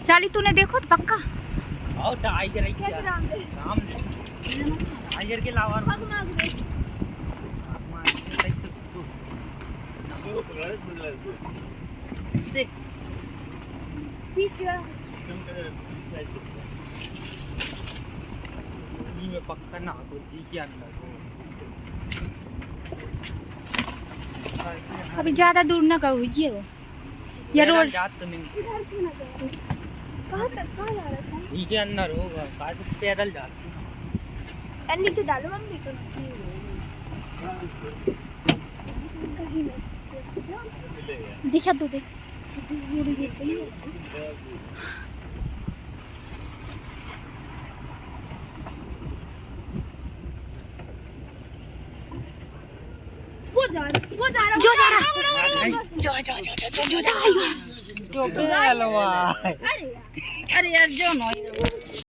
चाली तूने देखो तो पक्का और टाइगर है क्या नाम टाइगर के लावा देख में पक्का ना तो जी के अंदर अभी ज्यादा दूर ना कहो ये वो ये रोड जात तो नहीं कहाँ तक कहाँ जा रहा है जी के अंदर होगा काहे से पैदल जाते नीचे डालो मम्मी को कहीं नहीं दिशा दो दे वो जा रहा जो जा रहा जो अरे यार जो नो